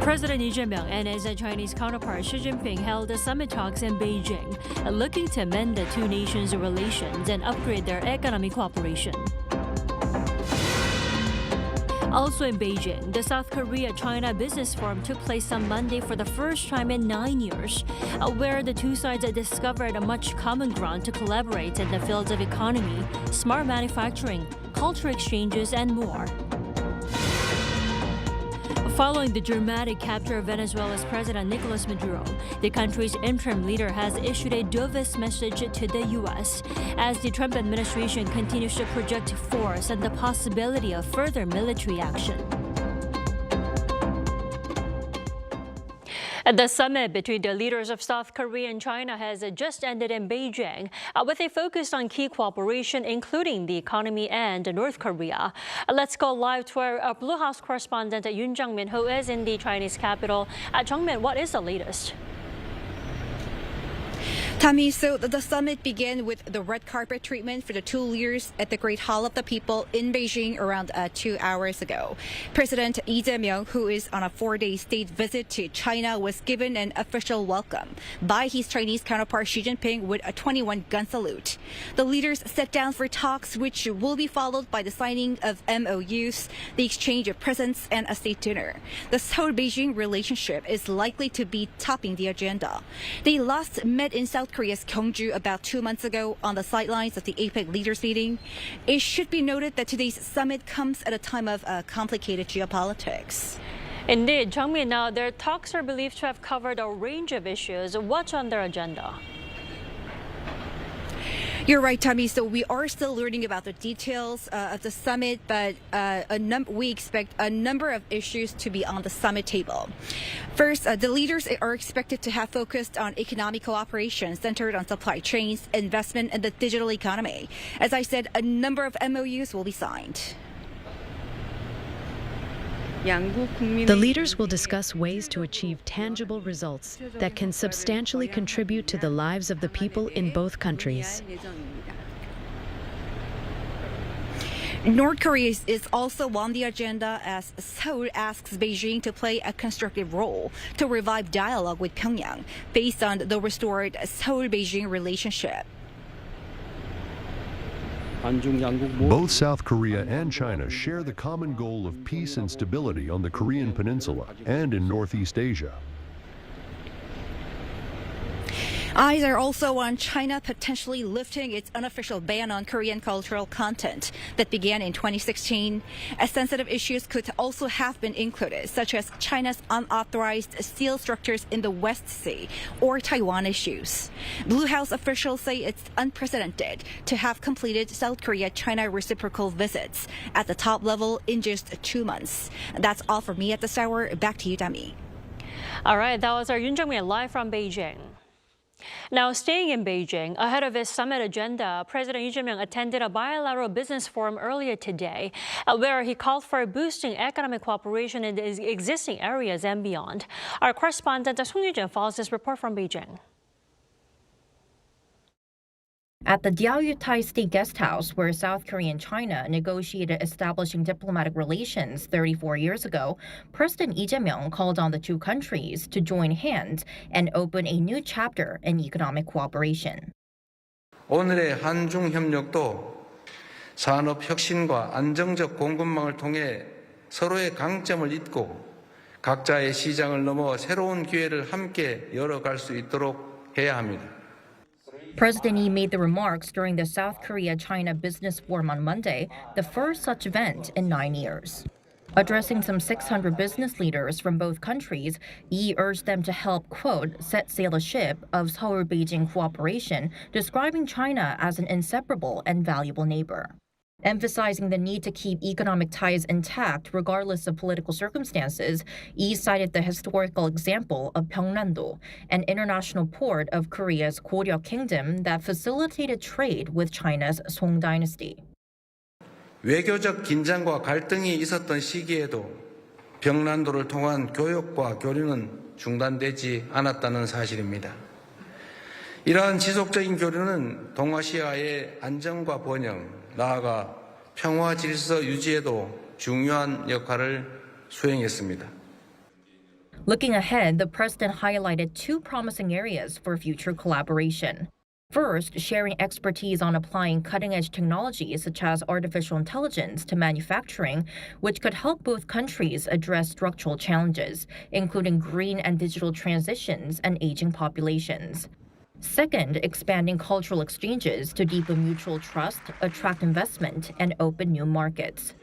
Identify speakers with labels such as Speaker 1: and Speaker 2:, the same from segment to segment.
Speaker 1: President Lee Jae-myung and his Chinese counterpart Xi Jinping held summit talks in Beijing, looking to mend the two nations' relations and upgrade their economic cooperation. Also in Beijing, the South Korea-China Business Forum took place on Monday for the first time in 9 years, where the two sides discovered much common ground to collaborate in the fields of economy, smart manufacturing, cultural exchanges, and more. Following the dramatic capture of Venezuela's President Nicolas Maduro, the country's interim leader has issued a dovish message to the U.S. as the Trump administration continues to project force and the possibility of further military action. The summit between the leaders of South Korea and China has just ended in Beijing, with a focus on key cooperation, including the economy and North Korea. Let's go live to our Blue House correspondent Yoon Jung-min, who is in the Chinese capital. Jung-min, what is the latest?
Speaker 2: Tammy, so the summit began with the red carpet treatment for the two leaders at the Great Hall of the People in Beijing around 2 hours ago. President Lee Jae-myung, who is on a 4-day state visit to China, was given an official welcome by his Chinese counterpart Xi Jinping with a 21-gun salute. The leaders sat down for talks, which will be followed by the signing of MOUs, the exchange of presents, and a state dinner. The Seoul-Beijing relationship is likely to be topping the agenda. They last met in South Korea's Gyeongju about 2 months ago on the sidelines of the APEC leaders meeting. It should be noted that today's summit comes at a time of complicated geopolitics.
Speaker 1: Indeed, Jung-min, now their talks are believed to have covered a range of issues. What's on their agenda?
Speaker 2: You're right, Tommy. So we are still learning about the details of the summit, but we expect a number of issues to be on the summit table. First, the leaders are expected to have focused on economic cooperation centered on supply chains, investment, and the digital economy. As I said, a number of MOUs will be signed.
Speaker 3: The leaders will discuss ways to achieve tangible results that can substantially contribute to the lives of the people in both countries.
Speaker 2: North Korea is also on the agenda as Seoul asks Beijing to play a constructive role to revive dialogue with Pyongyang based on the restored Seoul-Beijing relationship.
Speaker 4: Both South Korea and China share the common goal of peace and stability on the Korean Peninsula and in Northeast Asia.
Speaker 2: Eyes are also on China potentially lifting its unofficial ban on Korean cultural content that began in 2016. As sensitive issues could also have been included, such as China's unauthorized steel structures in the West Sea or Taiwan issues. Blue House officials say it's unprecedented to have completed South Korea-China reciprocal visits at the top level in just 2 months. That's all for me at this hour. Back to you, Dami.
Speaker 1: All right, that was our Yoon Jung-min live from Beijing. Now, staying in Beijing, ahead of his summit agenda, President Lee Jae-myung attended a bilateral business forum earlier today, where he called for boosting economic cooperation in the existing areas and beyond. Our correspondent Song Yu-jin follows this report from Beijing.
Speaker 5: At the Diaoyutai State Guest House, where South Korea and China negotiated establishing diplomatic relations 34 years ago, President Lee Jae-myung called on the two countries to join hands and open a new chapter in economic cooperation.
Speaker 6: 오늘의 한중 협력도 산업 혁신과 안정적 공급망을 통해 서로의 강점을 잇고 각자의 시장을 넘어 새로운 기회를 함께 열어갈 수 있도록 해야 합니다.
Speaker 5: President Lee made the remarks during the South Korea-China Business Forum on Monday, the first such event in 9 years. Addressing some 600 business leaders from both countries, Lee urged them to help, quote, set sail a ship of Seoul-Beijing cooperation, describing China as an inseparable and valuable neighbor. Emphasizing the need to keep economic ties intact regardless of political circumstances, Lee cited the historical example of Pyeongnam-do, an international port of Korea's Goryeo Kingdom that facilitated trade with China's Song dynasty.
Speaker 6: 외교적 긴장과 갈등이 있었던 시기에도 평란도를 통한 교역과 교류는 중단되지 않았다는 사실입니다. 이러한 지속적인 교류는 동아시아의 안정과 번영, 나아가 평화 질서 유지에도 중요한 역할을 수행했습니다.
Speaker 5: Looking ahead, the president highlighted two promising areas for future collaboration. First, sharing expertise on applying cutting-edge technologies such as artificial intelligence to manufacturing, which could help both countries address structural challenges, including green and digital transitions and aging populations. Second, expanding cultural exchanges to deepen mutual trust, attract investment, and open new markets.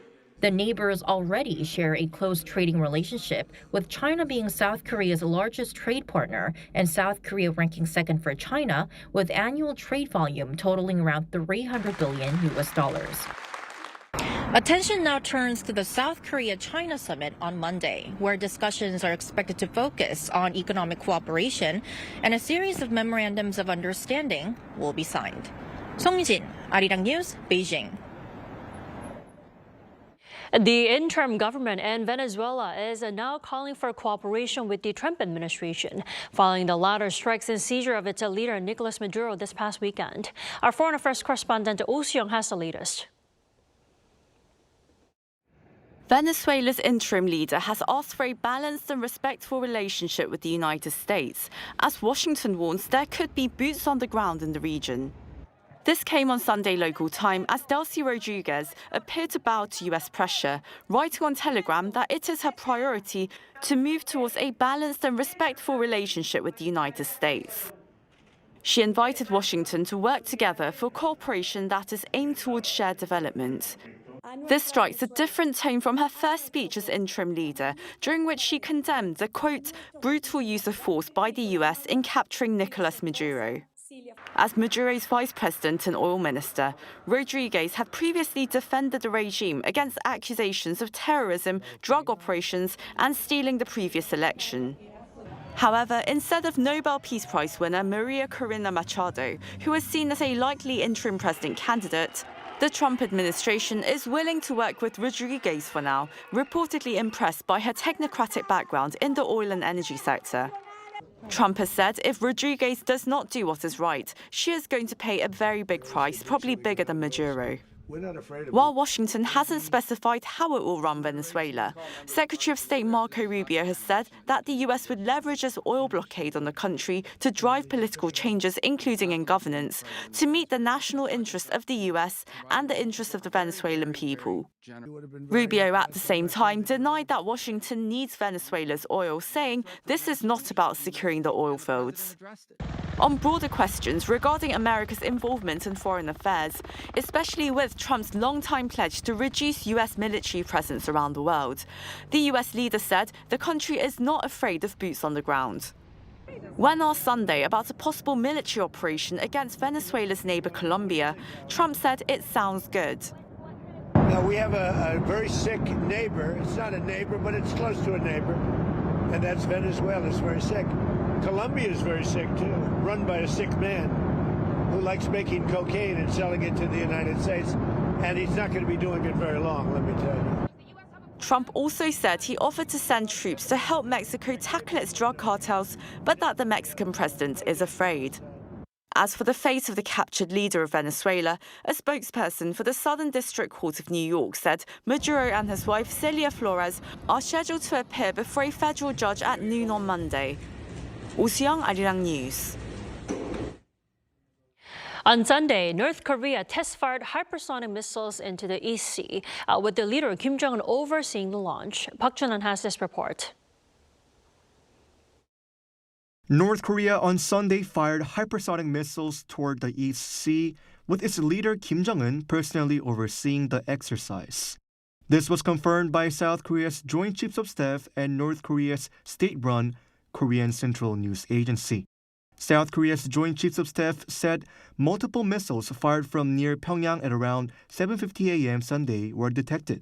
Speaker 5: The neighbors already share a close trading relationship, with China being South Korea's largest trade partner and South Korea ranking second for China, with annual trade volume totaling around $300 billion. Attention now turns to the South Korea-China summit on Monday, where discussions are expected to focus on economic cooperation and a series of memorandums of understanding will be signed. 송유진, Arirang News, Beijing.
Speaker 1: The interim government in Venezuela is now calling for cooperation with the Trump administration, following the latter's strikes and seizure of its leader, Nicolas Maduro, this past weekend. Our foreign affairs correspondent, Oh Seong, has the latest.
Speaker 7: Venezuela's interim leader has asked for a balanced and respectful relationship with the United States, as Washington warns there could be boots on the ground in the region. This came on Sunday local time as Delcy Rodriguez appeared to bow to US pressure, writing on Telegram that it is her priority to move towards a balanced and respectful relationship with the United States. She invited Washington to work together for cooperation that is aimed towards shared development. This strikes a different tone from her first speech as interim leader, during which she condemned the, quote, brutal use of force by the US in capturing Nicolas Maduro. As Maduro's vice president and oil minister, Rodriguez had previously defended the regime against accusations of terrorism, drug operations, and stealing the previous election. However, instead of Nobel Peace Prize winner Maria Corina Machado, who is seen as a likely interim president candidate, the Trump administration is willing to work with Rodriguez for now, reportedly impressed by her technocratic background in the oil and energy sector. Trump has said if Rodriguez does not do what is right, she is going to pay a very big price, probably bigger than Maduro. While Washington hasn't specified how it will run Venezuela, Secretary of State Marco Rubio has said that the US would leverage its oil blockade on the country to drive political changes, including in governance, to meet the national interests of the US and the interests of the Venezuelan people. Rubio, at the same time, denied that Washington needs Venezuela's oil, saying this is not about securing the oil fields. On broader questions regarding America's involvement in foreign affairs, especially with Trump's long-time pledge to reduce US military presence around the world, the US leader said the country is not afraid of boots on the ground. When asked Sunday about a possible military operation against Venezuela's neighbor Colombia, Trump said it sounds good.
Speaker 8: Now, we have a very sick neighbor. It's not a neighbor, but it's close to a neighbor. And that's Venezuela. It's very sick. Colombia is very sick, too, run by a sick man who likes making cocaine and selling it to the United States. And he's not going to be doing it very long, let me tell you.
Speaker 7: Trump also said he offered to send troops to help Mexico tackle its drug cartels, but that the Mexican president is afraid. As for the fate of the captured leader of Venezuela, a spokesperson for the Southern District Court of New York said Maduro and his wife Celia Flores are scheduled to appear before a federal judge at noon on Monday. Oh Seong, Arirang News.
Speaker 1: On Sunday, North Korea test-fired hypersonic missiles into the East Sea, with the leader Kim Jong-un overseeing the launch. Park Chun-han has this report.
Speaker 9: North Korea on Sunday fired hypersonic missiles toward the East Sea, with its leader Kim Jong-un personally overseeing the exercise. This was confirmed by South Korea's Joint Chiefs of Staff and North Korea's state-run Korean Central News Agency. South Korea's Joint Chiefs of Staff said multiple missiles fired from near Pyongyang at around 7:50 a.m. Sunday were detected.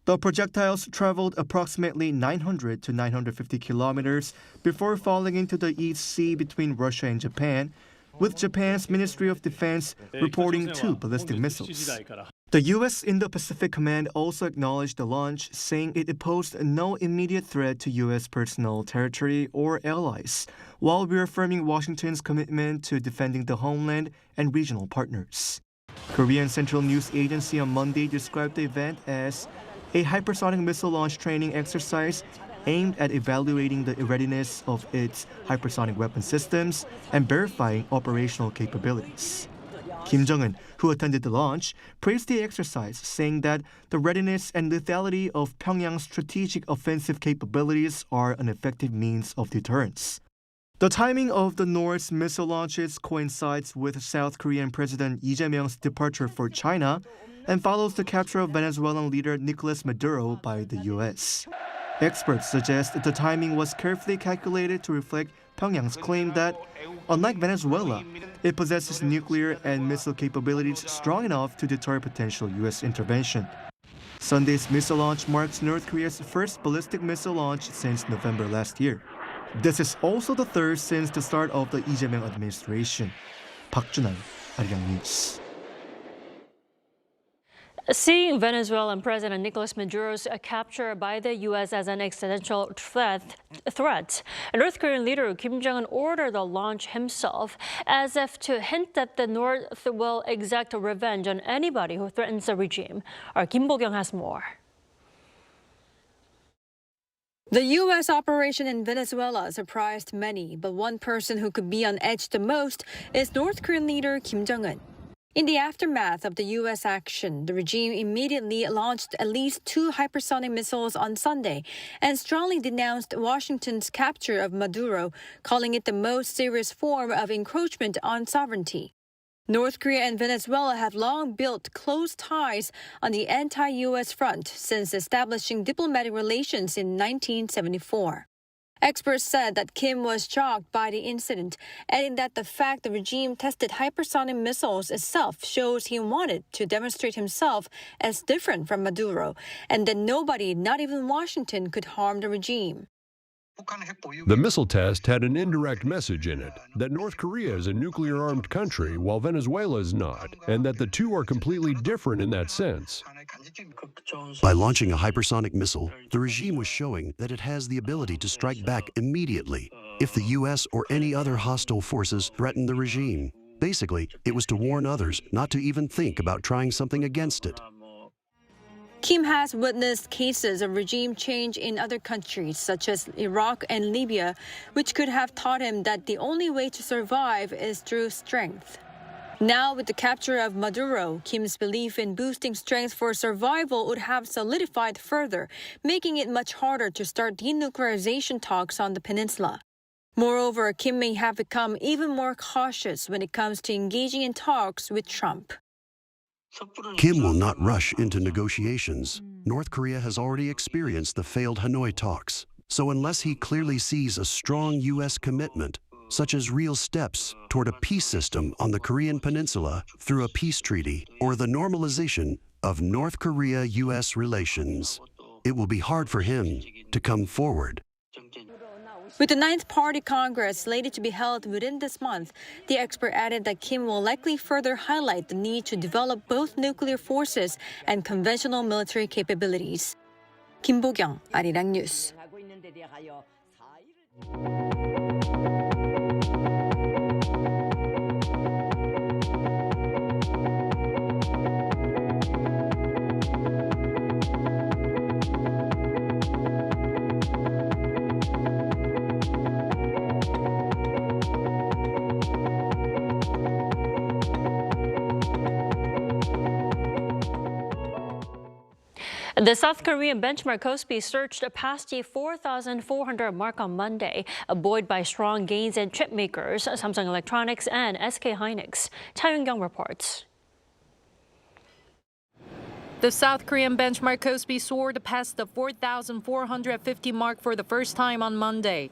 Speaker 9: The projectiles traveled approximately 900 to 950 kilometers before falling into the East Sea between Russia and Japan, with Japan's Ministry of Defense reporting 2 ballistic missiles. The U.S. Indo-Pacific Command also acknowledged the launch, saying it posed no immediate threat to U.S. personal territory or allies, while reaffirming Washington's commitment to defending the homeland and regional partners. Korean Central News Agency on Monday described the event as a hypersonic missile launch training exercise aimed at evaluating the readiness of its hypersonic weapon systems and verifying operational capabilities. Kim Jong-un, who attended the launch, praised the exercise, saying that the readiness and lethality of Pyongyang's strategic offensive capabilities are an effective means of deterrence. The timing of the North's missile launches coincides with South Korean President Lee Jae-myung's departure for China and follows the capture of Venezuelan leader Nicolas Maduro by the U.S. Experts suggest that the timing was carefully calculated to reflect Pyongyang's claim that, unlike Venezuela, it possesses nuclear and missile capabilities strong enough to deter potential U.S. intervention. Sunday's missile launch marks North Korea's first ballistic missile launch since November last year. This is also the third since the start of the Lee Jae-myung administration. Park Junal, Arirang News.
Speaker 1: Seeing Venezuelan President Nicolas Maduro's capture by the U.S. as an existential threat, North Korean leader Kim Jong-un ordered the launch himself, as if to hint that the North will exact revenge on anybody who threatens the regime. Our Kim Bo-kyung has more.
Speaker 10: The U.S. operation in Venezuela surprised many, but one person who could be on edge the most is North Korean leader Kim Jong-un. In the aftermath of the U.S. action, the regime immediately launched at least 2 hypersonic missiles on Sunday and strongly denounced Washington's capture of Maduro, calling it the most serious form of encroachment on sovereignty. North Korea and Venezuela have long built close ties on the anti-U.S. front since establishing diplomatic relations in 1974. Experts said that Kim was shocked by the incident, adding that the fact the regime tested hypersonic missiles itself shows he wanted to demonstrate himself as different from Maduro, and that nobody, not even Washington, could harm the regime.
Speaker 4: The missile test had an indirect message in it that North Korea is a nuclear-armed country while Venezuela is not, and that the two are completely different in that sense.
Speaker 11: By launching a hypersonic missile, the regime was showing that it has the ability to strike back immediately if the U.S. or any other hostile forces threaten the regime. Basically, it was to warn others not to even think about trying something against it.
Speaker 10: Kim has witnessed cases of regime change in other countries, such as Iraq and Libya, which could have taught him that the only way to survive is through strength. Now, with the capture of Maduro, Kim's belief in boosting strength for survival would have solidified further, making it much harder to start denuclearization talks on the peninsula. Moreover, Kim may have become even more cautious when it comes to engaging in talks with Trump.
Speaker 11: Kim will not rush into negotiations. North Korea has already experienced the failed Hanoi talks. So unless he clearly sees a strong U.S. commitment, such as real steps toward a peace system on the Korean peninsula through a peace treaty or the normalization of North Korea-U.S. relations, it will be hard for him to come forward.
Speaker 10: With the 9th Party Congress slated to be held within this month, the expert added that Kim will likely further highlight the need to develop both nuclear forces and conventional military capabilities. Kim Bo-kyung, Arirang News.
Speaker 1: The South Korean benchmark KOSPI surged past the 4,400 mark on Monday, buoyed by strong gains in chip makers, Samsung Electronics and SK Hynix. Cha Yun-kyung reports.
Speaker 12: The South Korean benchmark KOSPI soared past the 4,450 mark for the first time on Monday.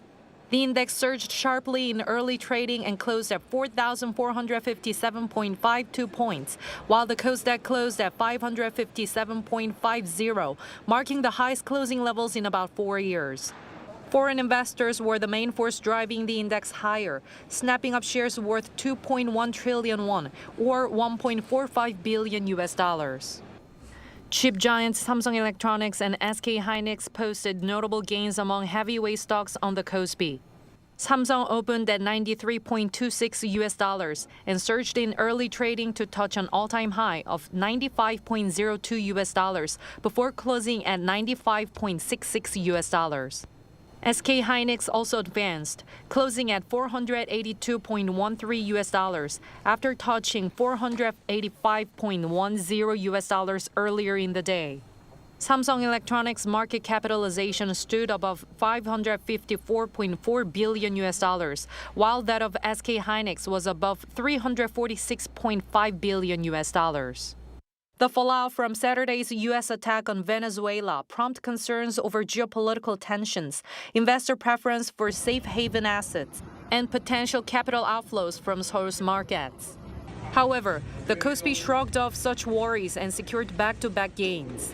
Speaker 12: The index surged sharply in early trading and closed at 4,457.52 points, while the KOSDAQ closed at 557.50, marking the highest closing levels in about 4 years. Foreign investors were the main force driving the index higher, snapping up shares worth 2.1 trillion won, or $1.45 billion US dollars. Chip giants Samsung Electronics and SK Hynix posted notable gains among heavyweight stocks on the KOSPI. Samsung opened at 93.26 US dollars and surged in early trading to touch an all-time high of 95.02 US dollars before closing at 95.66 US dollars. SK Hynix also advanced, closing at $482.13 after touching $485.10 earlier in the day. Samsung Electronics market capitalization stood above $554.4 billion, while that of SK Hynix was above $346.5 billion. The fallout from Saturday's U.S. attack on Venezuela prompted concerns over geopolitical tensions, investor preference for safe haven assets, and potential capital outflows from Seoul's markets. However, the KOSPI shrugged off such worries and secured back-to-back gains.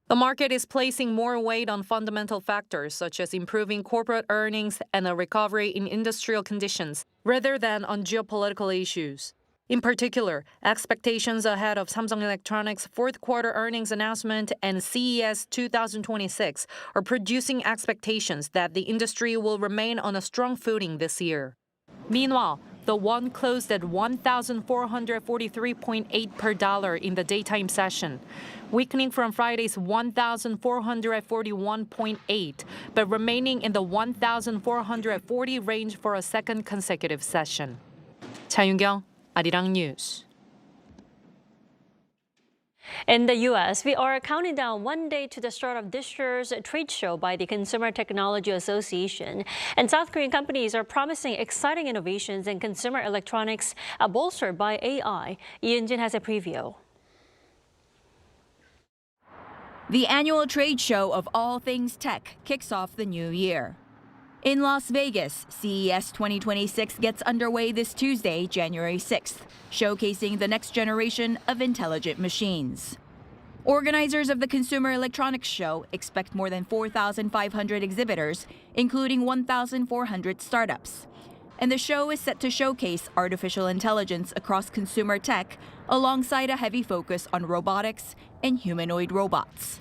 Speaker 12: The market is placing more weight on fundamental factors such as improving corporate earnings and a recovery in industrial conditions, rather than on geopolitical issues. In particular, expectations ahead of Samsung Electronics' fourth quarter earnings announcement and CES 2026 are producing expectations that the industry will remain on a strong footing this year. Meanwhile, the won closed at 1,443.8 per dollar in the daytime session, weakening from Friday's 1,441.8, but remaining in the 1,440 range for a second consecutive session. Cha Yoon-kyung, Arirang News.
Speaker 1: In the U.S., we are counting down one day to the start of this year's trade show by the Consumer Technology Association. And South Korean companies are promising exciting innovations in consumer electronics bolstered by AI. Lee Eun-jin has a preview.
Speaker 13: The annual trade show of all things tech kicks off the new year. In Las Vegas, CES 2026 gets underway this Tuesday, January 6th, showcasing the next generation of intelligent machines. Organizers of the Consumer Electronics Show expect more than 4,500 exhibitors, including 1,400 startups. And the show is set to showcase artificial intelligence across consumer tech, alongside a heavy focus on robotics and humanoid robots.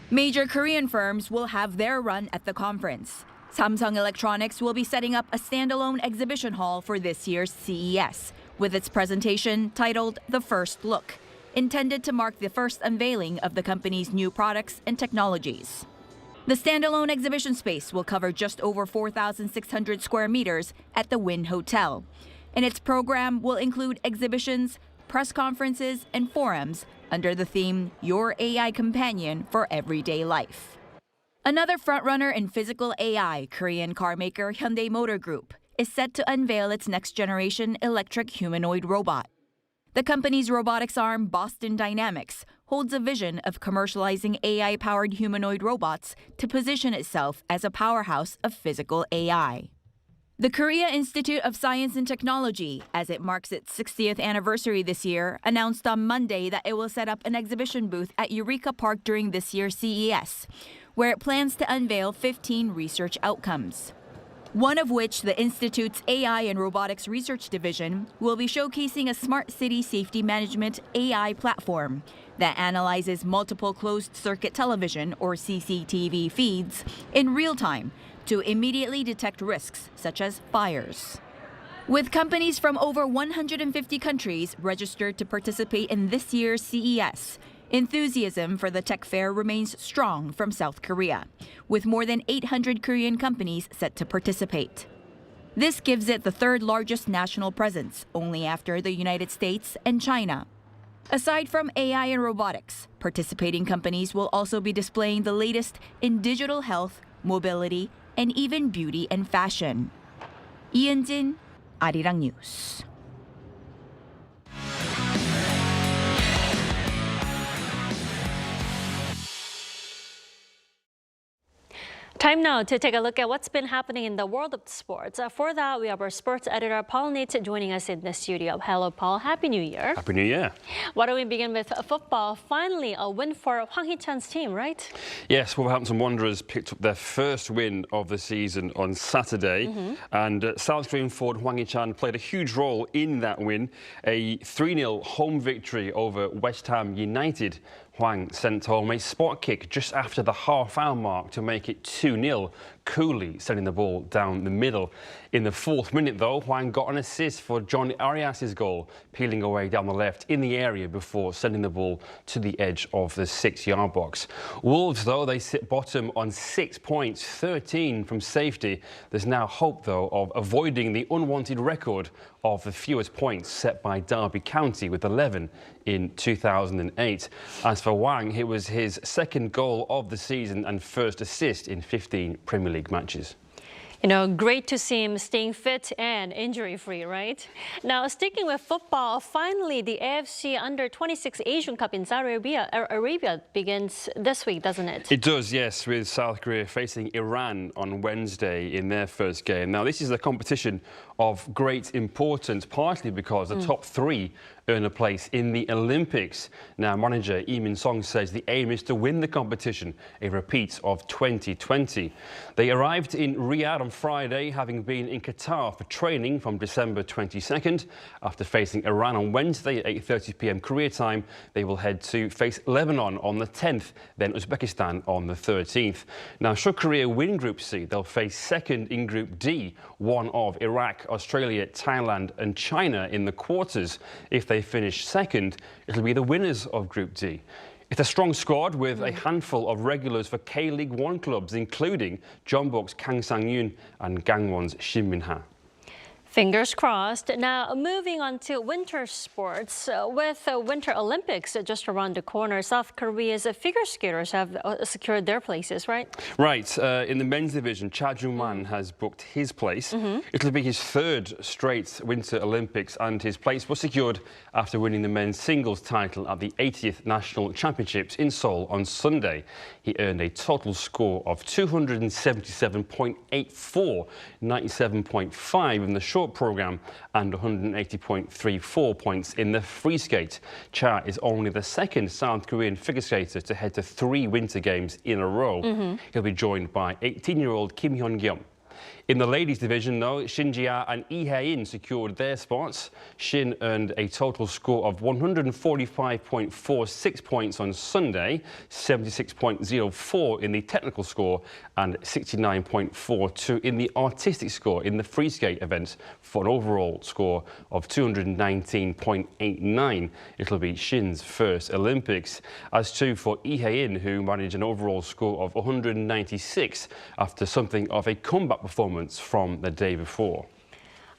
Speaker 13: Major Korean firms will have their run at the conference. Samsung Electronics will be setting up a standalone exhibition hall for this year's CES, with its presentation titled The First Look, intended to mark the first unveiling of the company's new products and technologies. The standalone exhibition space will cover just over 4,600 square meters at the Wynn Hotel, and its program will include exhibitions, press conferences, and forums under the theme Your AI Companion for Everyday Life. Another frontrunner in physical AI, Korean carmaker Hyundai Motor Group, is set to unveil its next-generation electric humanoid robot. The company's robotics arm, Boston Dynamics, holds a vision of commercializing AI-powered humanoid robots to position itself as a powerhouse of physical AI. The Korea Institute of Science and Technology, as it marks its 60th anniversary this year, announced on Monday that it will set up an exhibition booth at Eureka Park during this year's CES, where it plans to unveil 15 research outcomes. One of which, the Institute's AI and Robotics Research Division, will be showcasing a smart city safety management AI platform that analyzes multiple closed-circuit television, or CCTV, feeds in real time to immediately detect risks such as fires. With companies from over 150 countries registered to participate in this year's CES, enthusiasm for the tech fair remains strong from South Korea, with more than 800 Korean companies set to participate. This gives it the third largest national presence, only after the United States and China. Aside from AI and robotics, participating companies will also be displaying the latest in digital health, mobility, and even beauty and fashion. Lee Eun-jin, Arirang News.
Speaker 1: Time now to take a look at what's been happening in the world of sports. For that, we have our sports editor, Paul Nate, joining us in the studio. Hello, Paul. Happy New Year.
Speaker 14: Happy New Year.
Speaker 1: Why don't we begin with football? Finally, a win for Hwang Hee-can's team, right?
Speaker 14: Yes, Wolverhampton Wanderers picked up their first win of the season on Saturday. And South Korean forward Hwang Hee-can played a huge role in that win. A 3-0 home victory over West Ham United. Hwang sent home a spot kick just after the half-hour mark to make it 2-0, coolly sending the ball down the middle. In the 4th minute, though, Hwang got an assist for John Arias's goal, peeling away down the left in the area before sending the ball to the edge of the 6-yard box. Wolves, though, they sit bottom on 6 points, 13 from safety. There's now hope, though, of avoiding the unwanted record of the fewest points set by Derby County with 11 in 2008. As for Hwang, it was his 2nd goal of the season and 1st assist in 15 Premier League matches.
Speaker 1: You know, great to see him staying fit and injury-free, right? Now, sticking with football, finally, the AFC U23 Asian Cup in Saudi Arabia begins this week, doesn't it?
Speaker 14: It does, yes, with South Korea facing Iran on Wednesday in their first game. Now, this is a competition of great importance, partly because the top 3 earn a place in the Olympics. Now, manager Lee Min-sung says the aim is to win the competition, a repeat of 2020. They arrived in Riyadh on Friday, having been in Qatar for training from December 22nd. After facing Iran on Wednesday at 8:30 p.m. Korea time, they will head to face Lebanon on the 10th, then Uzbekistan on the 13th. Now, should Korea win Group C, they'll face 2nd in Group D, one of Iraq, Australia, Thailand and China in the quarters. If they finish 2nd, it'll be the winners of Group D. It's a strong squad with a handful of regulars for K-League 1 clubs, including Jeonbuk's Kang Sang-yoon and Gangwon's Shin Min-ha.
Speaker 1: Fingers crossed. Now, moving on to winter sports. With Winter Olympics just around the corner, South Korea's figure skaters have secured their places, right?
Speaker 14: Right. In the men's division, Cha Jung-man has booked his place. It'll be his 3rd straight Winter Olympics, and his place was secured after winning the men's singles title at the 80th National Championships in Seoul on Sunday. He earned a total score of 277.84, 97.5 in the short program and 180.34 points in the free skate. Cha is only the 2nd South Korean figure skater to head to 3 winter games in a row. He'll be joined by 18-year-old Kim Hyun-kyung. In the ladies division, though, Shin Ji-ah and Lee Hae-in secured their spots. Shin earned a total score of 145.46 points on Sunday, 76.04 in the technical score and 69.42 in the artistic score in the free skate event for an overall score of 219.89. It'll be Shin's first Olympics. As too for Lee Hae-in, who managed an overall score of 196 after something of a comeback performance from the day before.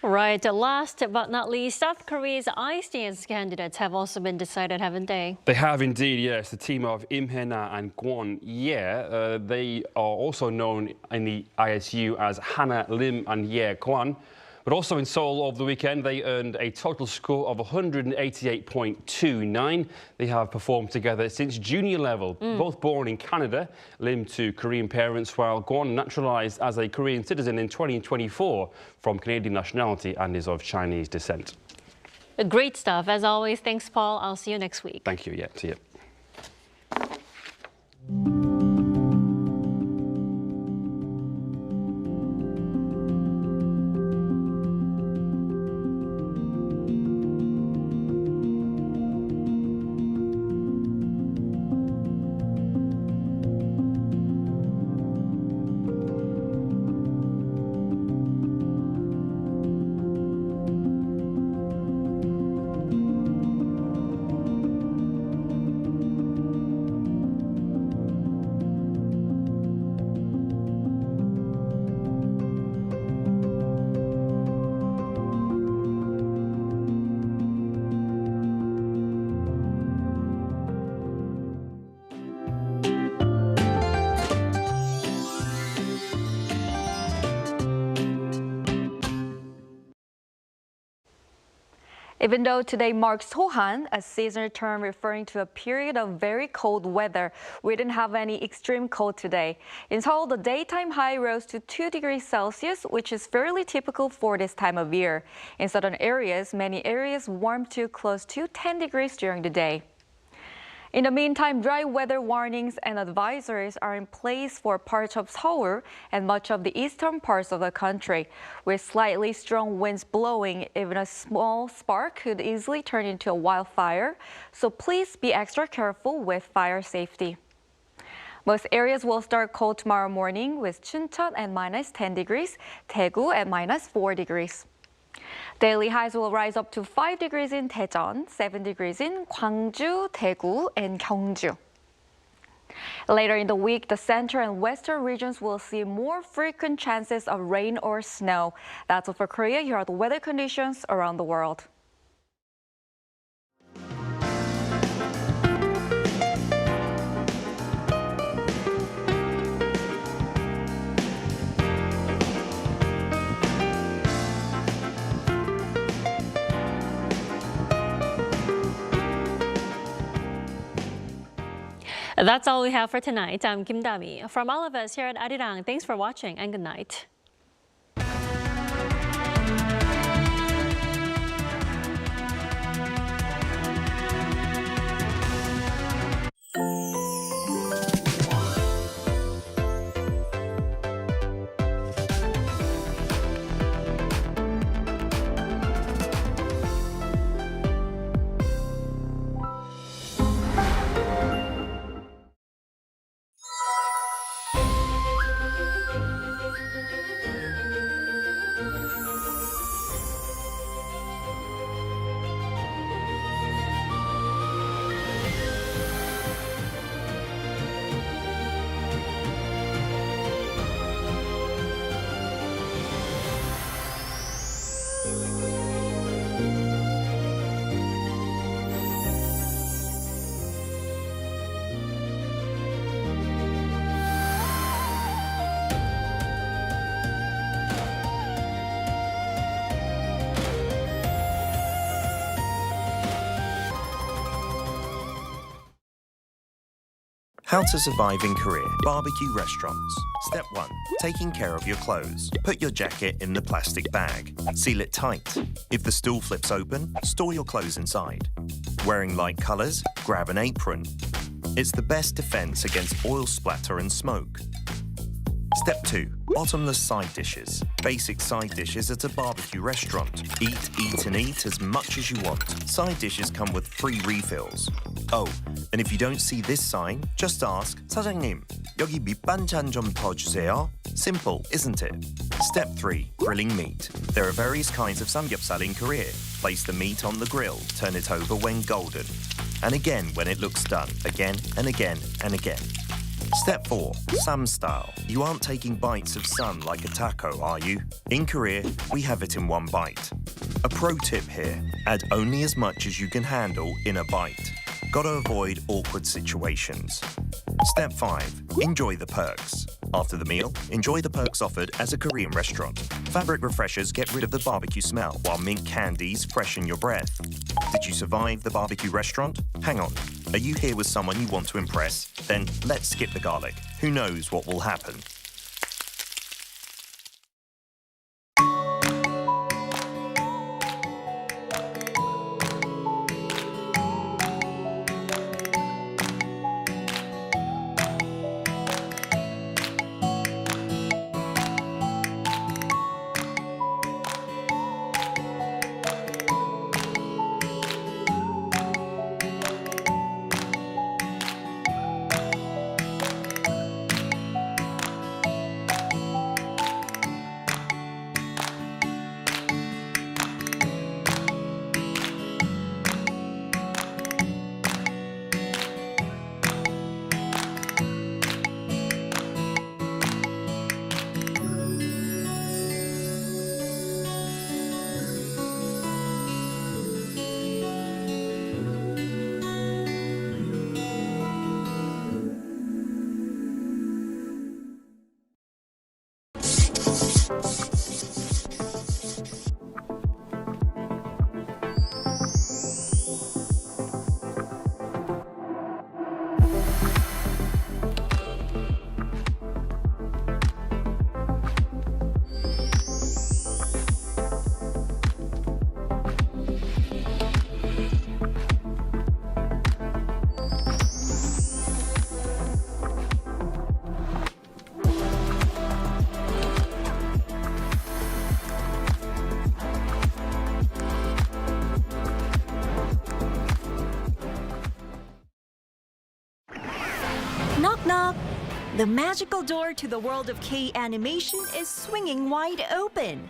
Speaker 1: Right. Last but not least, South Korea's ice dance candidates have also been decided, haven't they?
Speaker 14: They have indeed, yes. The team of Im Hae-na and Kwon Ye. They are also known in the ISU as Hana Lim and Ye Kwan. But also in Seoul over the weekend, they earned a total score of 188.29. They have performed together since junior level, both born in Canada, Lim to Korean parents, while Kwon naturalized as a Korean citizen in 2024 from Canadian nationality and is of Chinese descent.
Speaker 1: Great stuff. As always, thanks, Paul. I'll see you next week.
Speaker 14: Thank you. Yeah, see you.
Speaker 15: Even though today marks Sohan, a seasonal term referring to a period of very cold weather, we didn't have any extreme cold today. In Seoul, the daytime high rose to 2 degrees Celsius, which is fairly typical for this time of year. In southern areas, many areas warmed to close to 10 degrees during the day. In the meantime, dry weather warnings and advisories are in place for parts of Seoul and much of the eastern parts of the country. With slightly strong winds blowing, even a small spark could easily turn into a wildfire, so please be extra careful with fire safety. Most areas will start cold tomorrow morning with Chuncheon at -10 degrees, Daegu at -4 degrees. Daily highs will rise up to 5 degrees in Daejeon, 7 degrees in Gwangju, Daegu, and Gyeongju. Later in the week, the center and western regions will see more frequent chances of rain or snow. That's all for Korea. Here are the weather conditions around the world.
Speaker 1: That's all we have for tonight. I'm Kim Dami. From all of us here at Arirang, thanks for watching and good night.
Speaker 16: How to survive in Korea. Barbecue restaurants. Step 1. Taking care of your clothes. Put your jacket in the plastic bag. Seal it tight. If the stool flips open, store your clothes inside. Wearing light colors, grab an apron. It's the best defense against oil splatter and smoke. Step 2. Bottomless side dishes. Basic side dishes at a barbecue restaurant. Eat, and eat as much as you want. Side dishes come with free refills. Oh, and if you don't see this sign, just ask, 사장님, 여기 밑반찬 좀 더 주세요. Simple, isn't it? Step 3. Grilling meat. There are various kinds of samgyeopsal in Korea. Place the meat on the grill. Turn it over when golden. And again when it looks done. Again and again and again. Step 4. Sam style. You aren't taking bites of sun like a taco, are you? In Korea, we have it in one bite. A pro tip here. Add only as much as you can handle in a bite. Gotta avoid awkward situations. Step 5. Enjoy the perks. After the meal, enjoy the perks offered as a Korean restaurant. Fabric refreshers get rid of the barbecue smell, while mint candies freshen your breath. Did you survive the barbecue restaurant? Hang on. Are you here with someone you want to impress? Then let's skip the garlic. Who knows what will happen?
Speaker 17: The magical door to the world of K-animation is swinging wide open.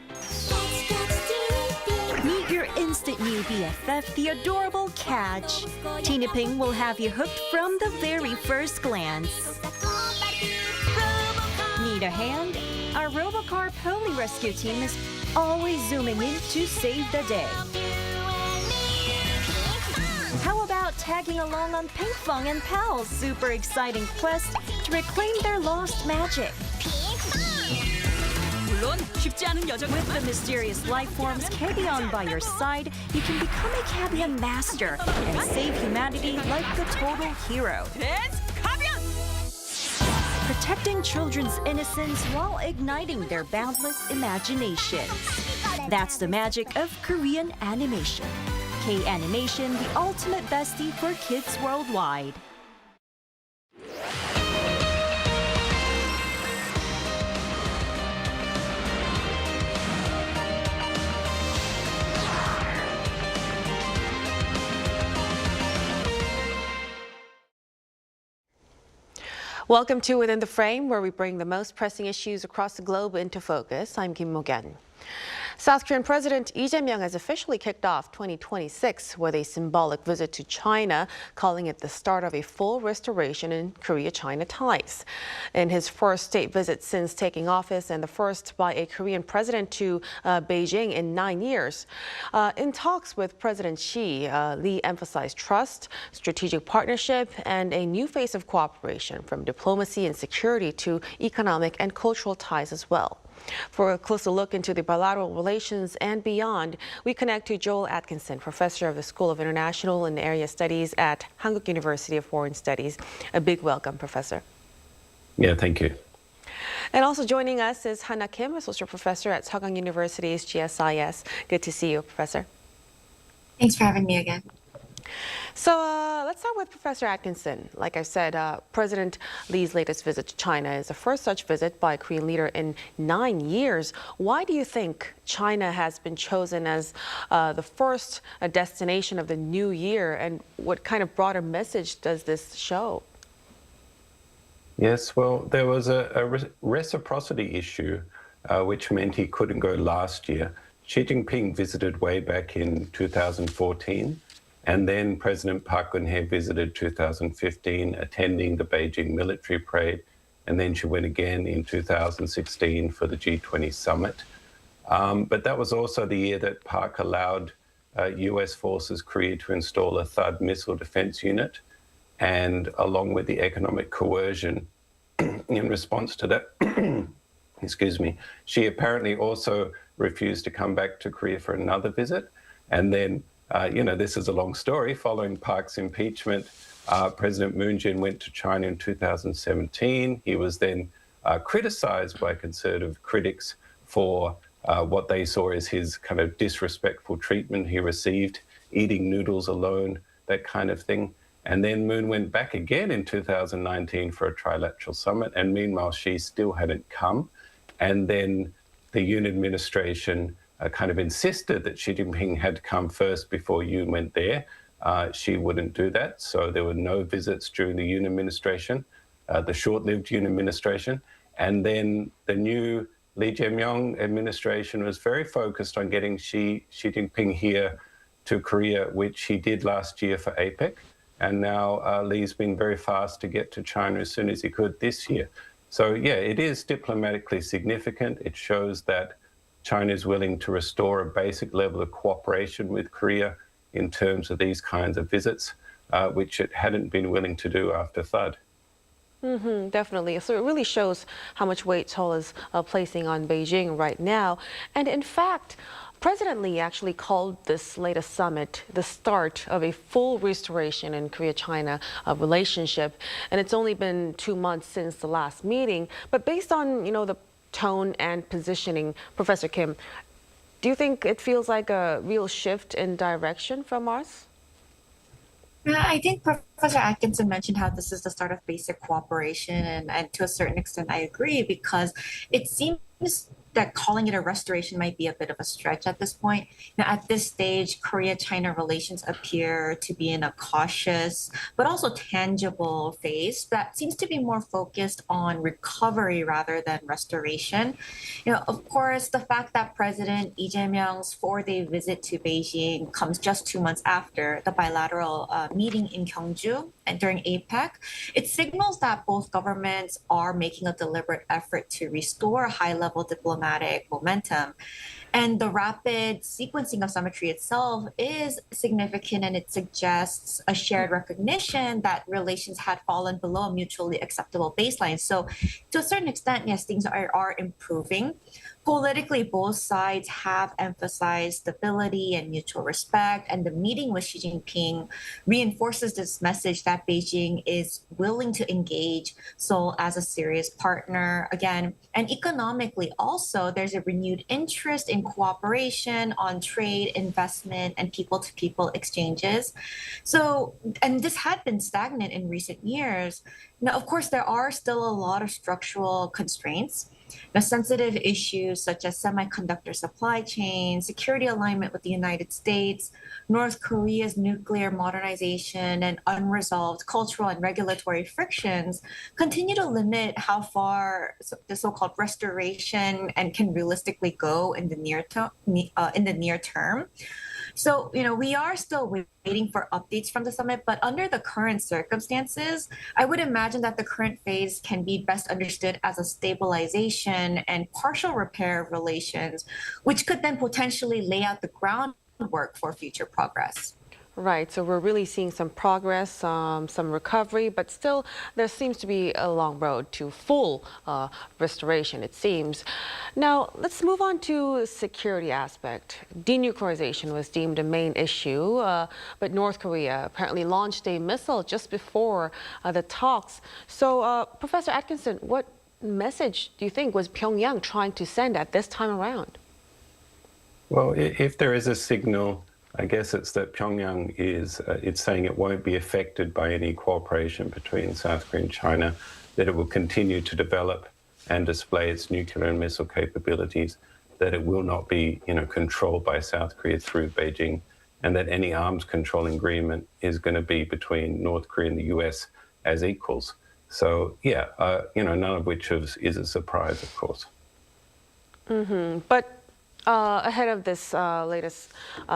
Speaker 17: Meet your instant new BFF, the adorable Catch. Tina Ping will have you hooked from the very first glance. Need a hand? Our Robocar Pony Rescue team is always zooming in to save the day. How about tagging along on Pink Fong and Pal's super exciting quest to reclaim their lost magic? With the mysterious life forms Cabion by your side, you can become a Cabion master and save humanity like the total hero. Protecting children's innocence while igniting their boundless imaginations. That's the magic of Korean animation. K-animation, the ultimate bestie for kids worldwide.
Speaker 18: Welcome to Within the Frame, where we bring the most pressing issues across the globe into focus. I'm Kim Mo-gen. South Korean President Lee Jae-myung has officially kicked off 2026 with a symbolic visit to China, calling it the start of a full restoration in Korea-China ties. In his first state visit since taking office and the first by a Korean president to Beijing in 9 years. In talks with President Xi, Lee emphasized trust, strategic partnership, and a new phase of cooperation from diplomacy and security to economic and cultural ties as well. For a closer look into the bilateral relations and beyond, we connect to Joel Atkinson, professor of the School of International and Area Studies at Hankuk University of Foreign Studies. A big welcome, Professor.
Speaker 19: Yeah, thank you.
Speaker 18: And also joining us is Hana Kim, associate professor at Seoul University's GSIS. Good to see you, Professor.
Speaker 20: Thanks for having me again.
Speaker 18: So let's start with Professor Atkinson. Like I said, President Lee's latest visit to China is the first such visit by a Korean leader in 9 years. Why do you think China has been chosen as the first destination of the new year, and what kind of broader message does this show?
Speaker 19: Yes, well, there was a reciprocity issue, which meant he couldn't go last year. Xi Jinping visited way back in 2014. And then President Park Geun-hye visited 2015, attending the Beijing military parade. And then she went again in 2016 for the G20 summit. But that was also the year that Park allowed US forces Korea to install a THAAD missile defense unit. And along with the economic coercion in response to that, excuse me, she apparently also refused to come back to Korea for another visit. And then this is a long story. Following Park's impeachment, President Moon Jae-in went to China in 2017. He was then criticized by conservative critics for what they saw as his kind of disrespectful treatment he received, eating noodles alone, that kind of thing. And then Moon went back again in 2019 for a trilateral summit. And meanwhile, Xi still hadn't come. And then the Yoon administration kind of insisted that Xi Jinping had to come first before Yoon went there. Xi wouldn't do that, so there were no visits during the Yoon administration, the short-lived Yoon administration. And then the new Lee Jae-myung administration was very focused on getting Xi Jinping here to Korea, which he did last year for APEC. And now Lee's been very fast to get to China as soon as he could this year. So yeah, it is diplomatically significant. It shows that China is willing to restore a basic level of cooperation with Korea in terms of these kinds of visits, which it hadn't been willing to do after THAAD.
Speaker 18: Definitely. So it really shows how much weight Seoul is placing on Beijing right now. And in fact, President Lee actually called this latest summit the start of a full restoration in Korea-China relationship. And it's only been 2 months since the last meeting. But based on, the tone and positioning, Professor Kim, do you think it feels like a real shift in direction from us?
Speaker 20: I think Professor Atkinson mentioned how this is the start of basic cooperation, and to a certain extent I agree, because it seems that calling it a restoration might be a bit of a stretch at this point. Now, at this stage, Korea-China relations appear to be in a cautious but also tangible phase that seems to be more focused on recovery rather than restoration. Of course, the fact that President Lee Jae-myung's 4-day visit to Beijing comes just 2 months after the bilateral meeting in Gyeongju and during APEC, it signals that both governments are making a deliberate effort to restore high-level diplomatic momentum. And the rapid sequencing of summitry itself is significant, and it suggests a shared recognition that relations had fallen below a mutually acceptable baseline. So to a certain extent, yes, things are improving. Politically, both sides have emphasized stability and mutual respect, and the meeting with Xi Jinping reinforces this message that Beijing is willing to engage Seoul as a serious partner again. And economically also, there's a renewed interest in cooperation on trade, investment, and people-to-people exchanges. So, and this had been stagnant in recent years. Now, of course, there are still a lot of structural constraints. Now, sensitive issues such as semiconductor supply chain, security alignment with the United States, North Korea's nuclear modernization, and unresolved cultural and regulatory frictions continue to limit how far the so-called restoration and can realistically go in the near term. So, we are still waiting for updates from the summit, but under the current circumstances, I would imagine that the current phase can be best understood as a stabilization and partial repair of relations, which could then potentially lay out the groundwork for future progress.
Speaker 18: Right, so we're really seeing some progress, some recovery, but still there seems to be a long road to full restoration, it seems. Now, let's move on to the security aspect. Denuclearization was deemed a main issue, but North Korea apparently launched a missile just before the talks. So, Professor Atkinson, what message do you think was Pyongyang trying to send at this time around?
Speaker 19: Well, if there is a signal, I guess it's that Pyongyang is it's saying it won't be affected by any cooperation between South Korea and China, that it will continue to develop and display its nuclear and missile capabilities, that it will not be, controlled by South Korea through Beijing, and that any arms control agreement is going to be between North Korea and the US as equals. So, yeah, none of which is a surprise, of course.
Speaker 18: But ahead of this latest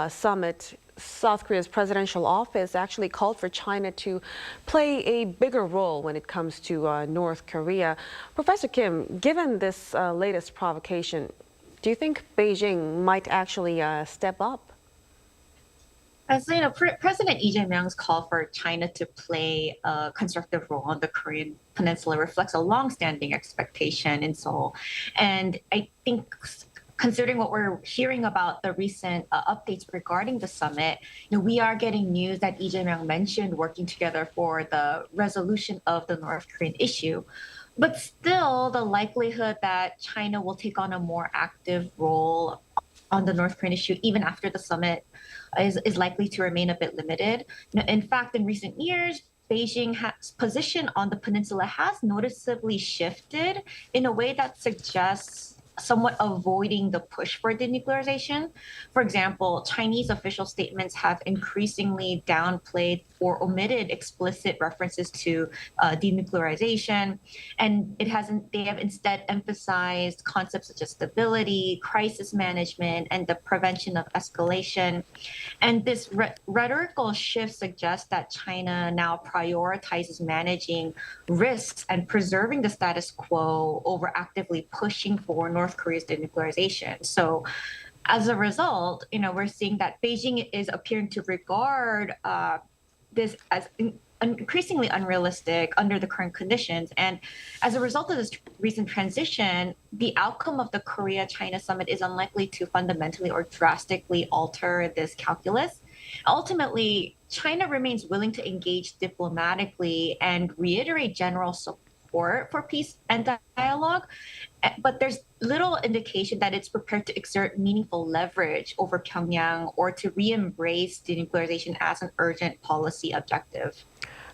Speaker 18: summit, South Korea's presidential office actually called for China to play a bigger role when it comes to North Korea. Professor Kim, given this latest provocation, do you think Beijing might actually step up?
Speaker 20: As President Lee Jae-myung's call for China to play a constructive role on the Korean Peninsula reflects a long-standing expectation in Seoul. And I think, considering what we're hearing about the recent updates regarding the summit, we are getting news that Lee Jae-myung mentioned working together for the resolution of the North Korean issue. But still, the likelihood that China will take on a more active role on the North Korean issue, even after the summit, is likely to remain a bit limited. In fact, in recent years, Beijing's position on the peninsula has noticeably shifted in a way that suggests somewhat avoiding the push for denuclearization. For example, Chinese official statements have increasingly downplayed or omitted explicit references to denuclearization, and they have instead emphasized concepts such as stability, crisis management, and the prevention of escalation. And this rhetorical shift suggests that China now prioritizes managing risks and preserving the status quo over actively pushing for North Korea's denuclearization. So as a result, we're seeing that Beijing is appearing to regard this as increasingly unrealistic under the current conditions. And as a result of this recent transition, the outcome of the Korea-China summit is unlikely to fundamentally or drastically alter this calculus. Ultimately, China remains willing to engage diplomatically and reiterate general support for peace and dialogue, but there's little indication that it's prepared to exert meaningful leverage over Pyongyang or to re-embrace denuclearization as an urgent policy objective.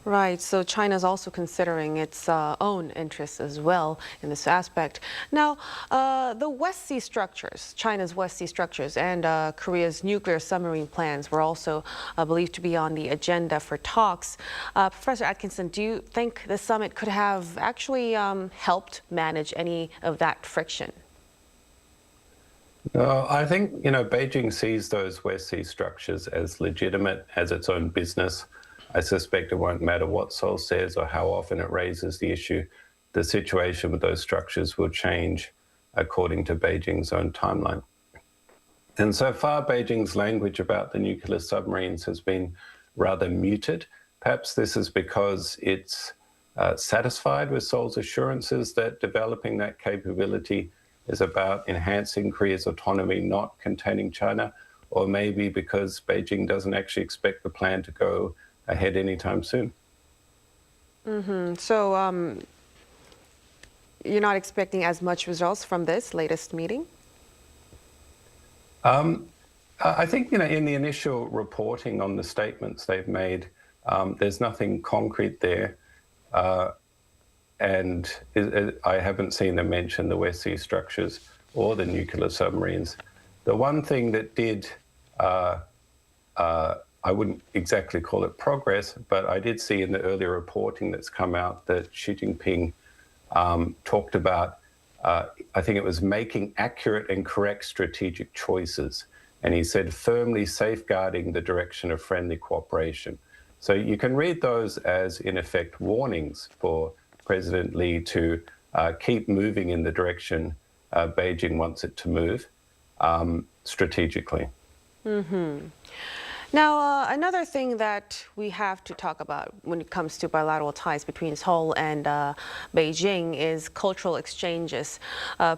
Speaker 18: Right, so China's also considering its own interests as well in this aspect. Now, the West Sea structures, China's West Sea structures and Korea's nuclear submarine plans were also believed to be on the agenda for talks. Professor Atkinson, do you think the summit could have actually helped manage any of that friction?
Speaker 19: No, I think, Beijing sees those West Sea structures as legitimate, as its own business. I suspect it won't matter what Seoul says or how often it raises the issue. The situation with those structures will change according to Beijing's own timeline. And so far, Beijing's language about the nuclear submarines has been rather muted. Perhaps this is because it's satisfied with Seoul's assurances that developing that capability is about enhancing Korea's autonomy, not containing China, or maybe because Beijing doesn't actually expect the plan to go ahead anytime soon.
Speaker 18: So you're not expecting as much results from this latest meeting?
Speaker 19: I think, in the initial reporting on the statements they've made, there's nothing concrete there. And I haven't seen them mention the West Sea structures or the nuclear submarines. The one thing that did, I wouldn't exactly call it progress, but I did see in the earlier reporting that's come out that Xi Jinping talked about, I think it was making accurate and correct strategic choices. And he said firmly safeguarding the direction of friendly cooperation. So you can read those as, in effect, warnings for President Lee to keep moving in the direction Beijing wants it to move strategically.
Speaker 18: Now, another thing that we have to talk about when it comes to bilateral ties between Seoul and Beijing is cultural exchanges.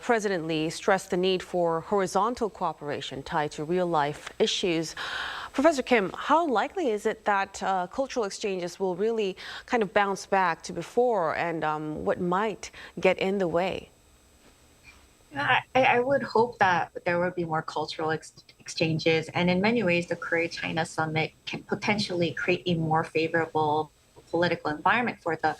Speaker 18: President Lee stressed the need for horizontal cooperation tied to real-life issues. Professor Kim, how likely is it that cultural exchanges will really kind of bounce back to before, and what might get in the way?
Speaker 20: I would hope that there will be more cultural exchanges, and in many ways, the Korea-China summit can potentially create a more favorable political environment for the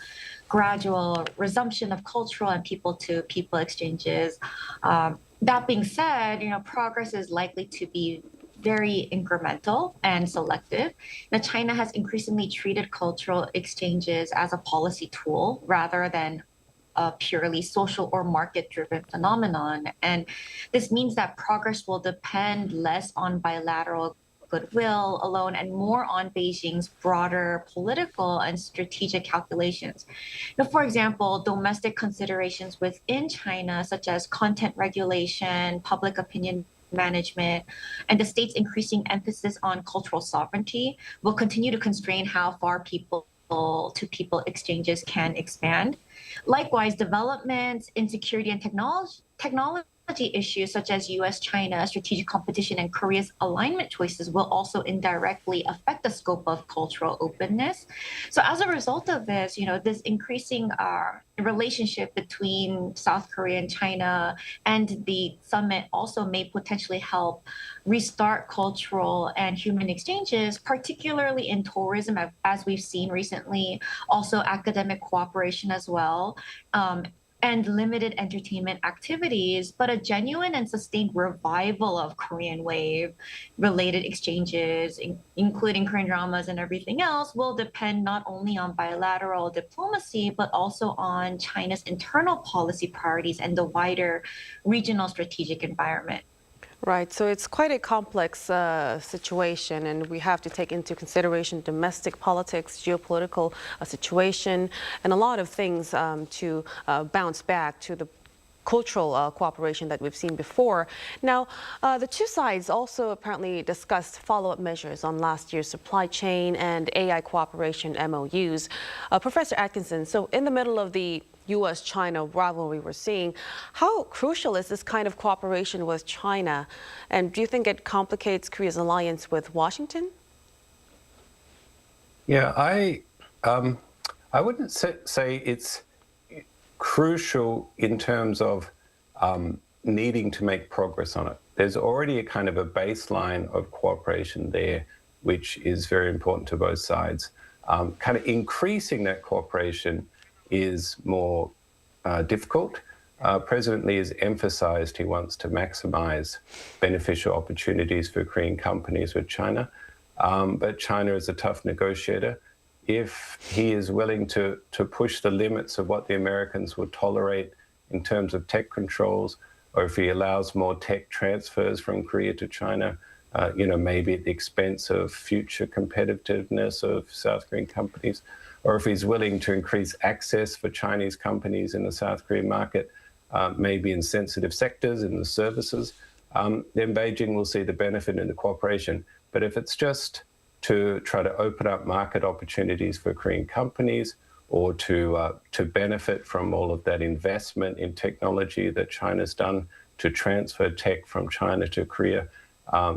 Speaker 20: gradual resumption of cultural and people-to-people exchanges. That being said, progress is likely to be very incremental and selective. Now, China has increasingly treated cultural exchanges as a policy tool rather than a purely social or market-driven phenomenon. And this means that progress will depend less on bilateral goodwill alone and more on Beijing's broader political and strategic calculations. Now, for example, domestic considerations within China, such as content regulation, public opinion management, and the state's increasing emphasis on cultural sovereignty will continue to constrain how far people-to-people exchanges can expand. Likewise, developments in security and technology issues such as U.S.-China strategic competition and Korea's alignment choices will also indirectly affect the scope of cultural openness. So as a result of this, this increasing relationship between South Korea and China and the summit also may potentially help restart cultural and human exchanges, particularly in tourism, as we've seen recently, also academic cooperation as well. And limited entertainment activities, but a genuine and sustained revival of Korean Wave-related exchanges, including Korean dramas and everything else, will depend not only on bilateral diplomacy, but also on China's internal policy priorities and the wider regional strategic environment.
Speaker 18: Right, so it's quite a complex situation, and we have to take into consideration domestic politics, geopolitical situation, and a lot of things to bounce back to the cultural cooperation that we've seen before. Now, the two sides also apparently discussed follow-up measures on last year's supply chain and AI cooperation MOUs. Professor Atkinson, so in the middle of the U.S.-China rivalry we're seeing, how crucial is this kind of cooperation with China? And do you think it complicates Korea's alliance with Washington?
Speaker 19: Yeah, I wouldn't say it's crucial in terms of needing to make progress on it. There's already a kind of a baseline of cooperation there, which is very important to both sides. Kind of increasing that cooperation is more difficult. President Lee has emphasized he wants to maximize beneficial opportunities for Korean companies with China, but China is a tough negotiator. If he is willing to push the limits of what the Americans will tolerate in terms of tech controls, or if he allows more tech transfers from Korea to China, maybe at the expense of future competitiveness of South Korean companies, or if he's willing to increase access for Chinese companies in the South Korean market, maybe in sensitive sectors, in the services, then Beijing will see the benefit in the cooperation. But if it's just to try to open up market opportunities for Korean companies, or to benefit from all of that investment in technology that China's done to transfer tech from China to Korea,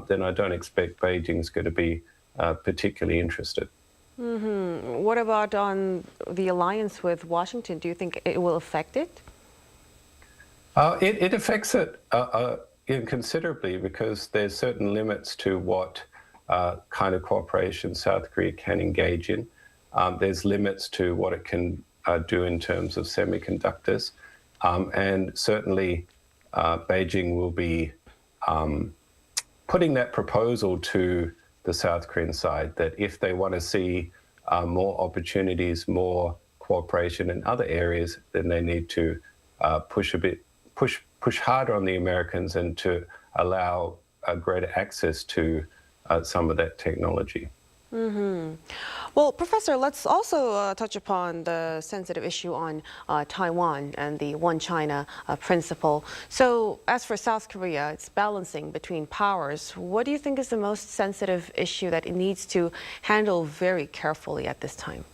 Speaker 19: then I don't expect Beijing's going to be particularly interested.
Speaker 18: What about on the alliance with Washington? Do you think it will affect it?
Speaker 19: It affects it considerably, because there's certain limits to what kind of cooperation South Korea can engage in. There's limits to what it can do in terms of semiconductors. And certainly Beijing will be putting that proposal to the South Korean side that if they want to see more opportunities, more cooperation in other areas, then they need to push harder on the Americans and to allow greater access to some of that technology.
Speaker 18: Well, Professor, let's also touch upon the sensitive issue on Taiwan and the One China principle. So as for South Korea, it's balancing between powers. What do you think is the most sensitive issue that it needs to handle very carefully at this time?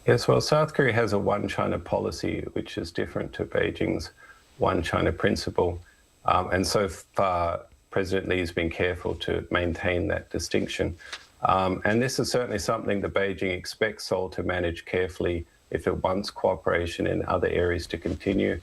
Speaker 19: Yes, well, South Korea has a One China policy, which is different to Beijing's One China principle. And so far, President Lee has been careful to maintain that distinction. And this is certainly something that Beijing expects Seoul to manage carefully if it wants cooperation in other areas to continue.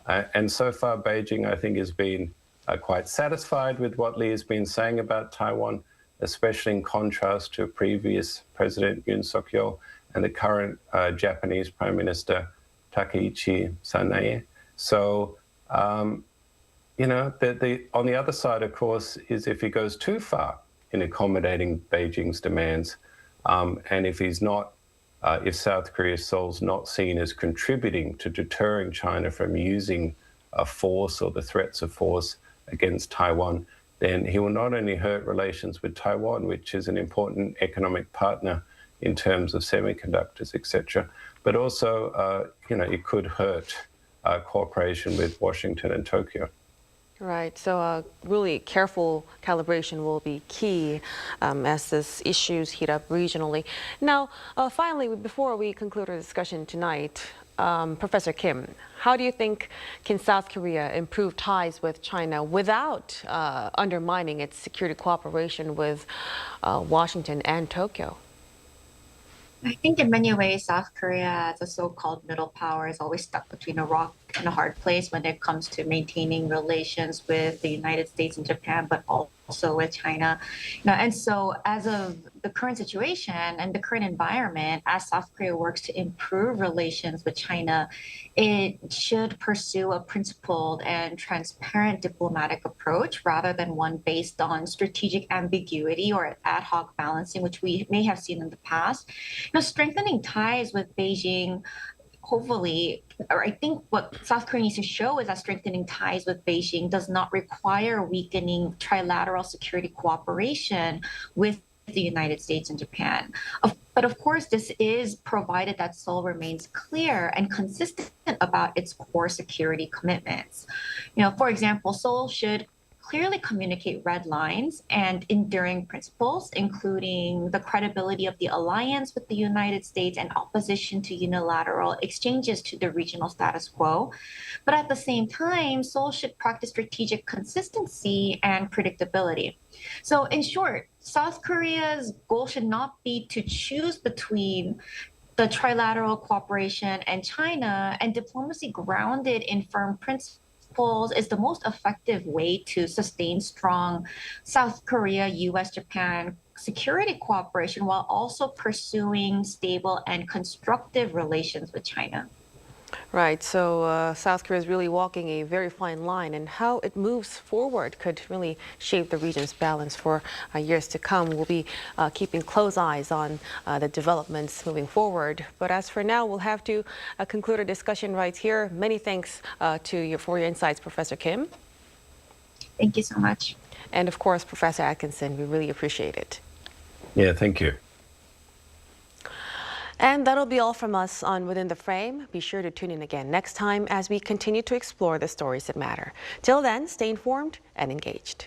Speaker 19: And so far, Beijing, I think, has been quite satisfied with what Lee has been saying about Taiwan, especially in contrast to previous President Yoon Suk-yeol and the current Japanese Prime Minister Takaichi Sanae. So, on the other side, of course, is if he goes too far in accommodating Beijing's demands, and if South Korea's Seoul's not seen as contributing to deterring China from using a force or the threats of force against Taiwan, then he will not only hurt relations with Taiwan, which is an important economic partner in terms of semiconductors, etc., but also, it could hurt cooperation with Washington and Tokyo.
Speaker 18: Right, so really careful calibration will be key as these issues heat up regionally. Now, finally, before we conclude our discussion tonight, Professor Kim, how do you think can South Korea improve ties with China without undermining its security cooperation with Washington and Tokyo?
Speaker 20: I think in many ways, South Korea, as a so-called middle power, is always stuck between a rock and a hard place when it comes to maintaining relations with the United States and Japan, but also with China. And so as of the current situation and the current environment, as South Korea works to improve relations with China, it should pursue a principled and transparent diplomatic approach rather than one based on strategic ambiguity or ad hoc balancing, which we may have seen in the past. Strengthening ties with Beijing, hopefully, or I think what South Korea needs to show is that strengthening ties with Beijing does not require weakening trilateral security cooperation with the United States and Japan. But of course, this is provided that Seoul remains clear and consistent about its core security commitments. For example, Seoul should clearly communicate red lines and enduring principles, including the credibility of the alliance with the United States and opposition to unilateral exchanges to the regional status quo. But at the same time, Seoul should practice strategic consistency and predictability. So in short, South Korea's goal should not be to choose between the trilateral cooperation and China and diplomacy grounded in firm principles polls is the most effective way to sustain strong South Korea, U.S., Japan security cooperation while also pursuing stable and constructive relations with China.
Speaker 18: Right, so South Korea is really walking a very fine line, and how it moves forward could really shape the region's balance for years to come. We'll be keeping close eyes on the developments moving forward. But as for now, we'll have to conclude our discussion right here. Many thanks for your insights, Professor Kim.
Speaker 20: Thank you so much.
Speaker 18: And of course, Professor Atkinson, we really appreciate it.
Speaker 19: Yeah, thank you.
Speaker 18: And that'll be all from us on Within the Frame. Be sure to tune in again next time as we continue to explore the stories that matter. Till then, stay informed and engaged.